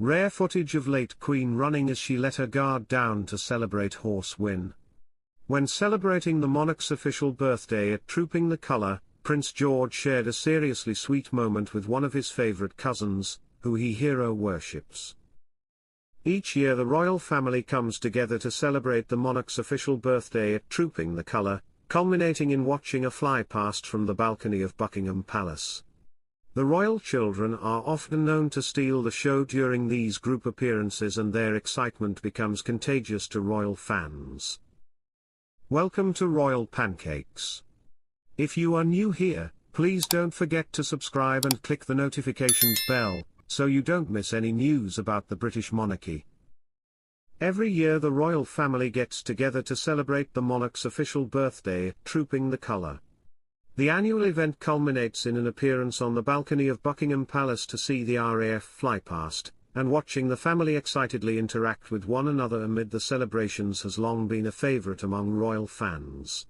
Rare footage of late Queen running as she let her guard down to celebrate horse win. When celebrating the monarch's official birthday at Trooping the Colour, Prince George shared a seriously sweet moment with one of his favourite cousins, who he hero worships. Each year the royal family comes together to celebrate the monarch's official birthday at Trooping the Colour, culminating in watching a flypast from the balcony of Buckingham Palace. The royal children are often known to steal the show during these group appearances, and their excitement becomes contagious to royal fans. Welcome to Royal Pancakes. If you are new here, please don't forget to subscribe and click the notifications bell, so you don't miss any news about the British monarchy. Every year the royal family gets together to celebrate the monarch's official birthday at Trooping the Colour. The annual event culminates in an appearance on the balcony of Buckingham Palace to see the RAF fly past, and watching the family excitedly interact with one another amid the celebrations has long been a favourite among royal fans.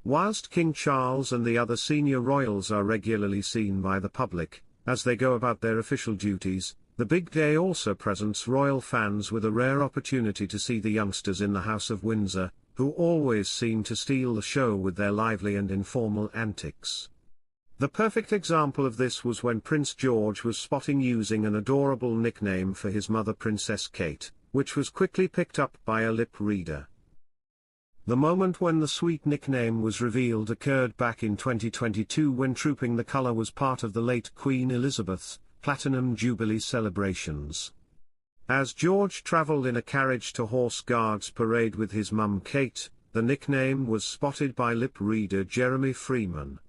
Whilst King Charles and the other senior royals are regularly seen by the public, as they go about their official duties, the big day also presents royal fans with a rare opportunity to see the youngsters in the House of Windsor, who always seem to steal the show with their lively and informal antics. The perfect example of this was when Prince George was spotted using an adorable nickname for his mother Princess Kate, which was quickly picked up by a lip reader. The moment when the sweet nickname was revealed occurred back in 2022 when Trooping the Colour was part of the late Queen Elizabeth's Platinum Jubilee celebrations. As George travelled in a carriage-to-horse guards parade with his mum Kate, the nickname was spotted by lip reader Jeremy Freeman.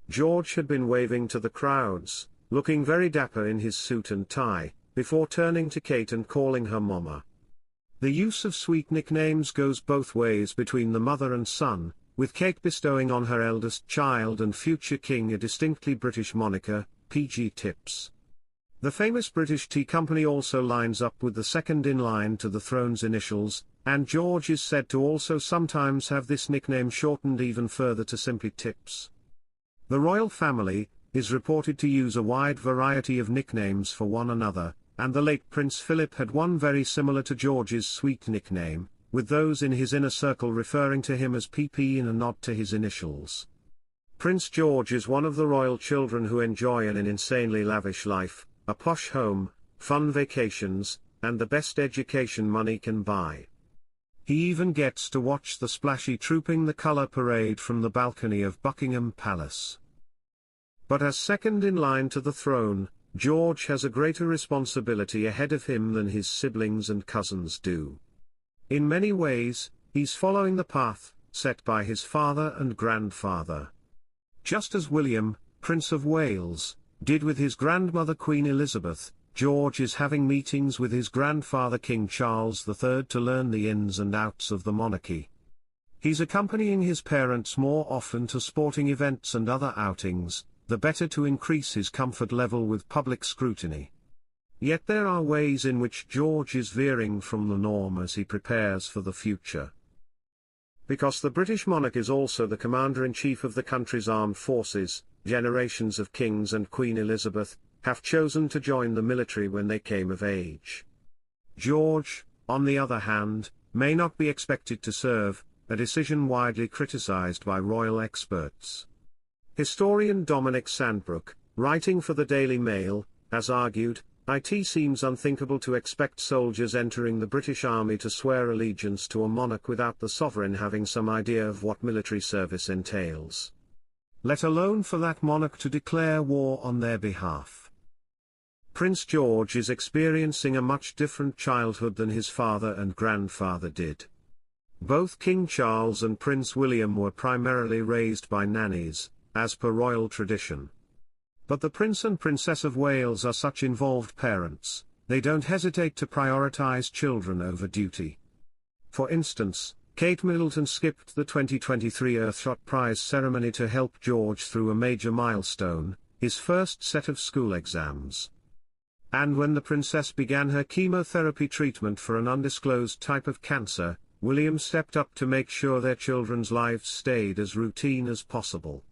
George had been waving to the crowds, looking very dapper in his suit and tie, before turning to Kate and calling her Mama. The use of sweet nicknames goes both ways between the mother and son, with Kate bestowing on her eldest child and future king a distinctly British moniker, PG Tips. The famous British tea company also lines up with the second in line to the throne's initials, and George is said to also sometimes have this nickname shortened even further to simply Tips. The royal family is reported to use a wide variety of nicknames for one another, and the late Prince Philip had one very similar to George's sweet nickname, with those in his inner circle referring to him as PP in a nod to his initials. Prince George is one of the royal children who enjoy an insanely lavish life, a posh home, fun vacations, and the best education money can buy. He even gets to watch the splashy Trooping the Colour parade from the balcony of Buckingham Palace. But as second in line to the throne, George has a greater responsibility ahead of him than his siblings and cousins do. In many ways, he's following the path set by his father and grandfather. Just as William, Prince of Wales, did with his grandmother Queen Elizabeth, George is having meetings with his grandfather King Charles III to learn the ins and outs of the monarchy. He's accompanying his parents more often to sporting events and other outings, the better to increase his comfort level with public scrutiny. Yet there are ways in which George is veering from the norm as he prepares for the future. Because the British monarch is also the commander-in-chief of the country's armed forces, generations of kings and Queen Elizabeth have chosen to join the military when they came of age. George, on the other hand, may not be expected to serve, a decision widely criticised by royal experts. Historian Dominic Sandbrook, writing for the Daily Mail, has argued, "It seems unthinkable to expect soldiers entering the British Army to swear allegiance to a monarch without the sovereign having some idea of what military service entails. Let alone for that monarch to declare war on their behalf." Prince George is experiencing a much different childhood than his father and grandfather did. Both King Charles and Prince William were primarily raised by nannies, as per royal tradition. But the Prince and Princess of Wales are such involved parents, they don't hesitate to prioritise children over duty. For instance, Kate Middleton skipped the 2023 Earthshot Prize ceremony to help George through a major milestone, his first set of school exams. And when the princess began her chemotherapy treatment for an undisclosed type of cancer, William stepped up to make sure their children's lives stayed as routine as possible.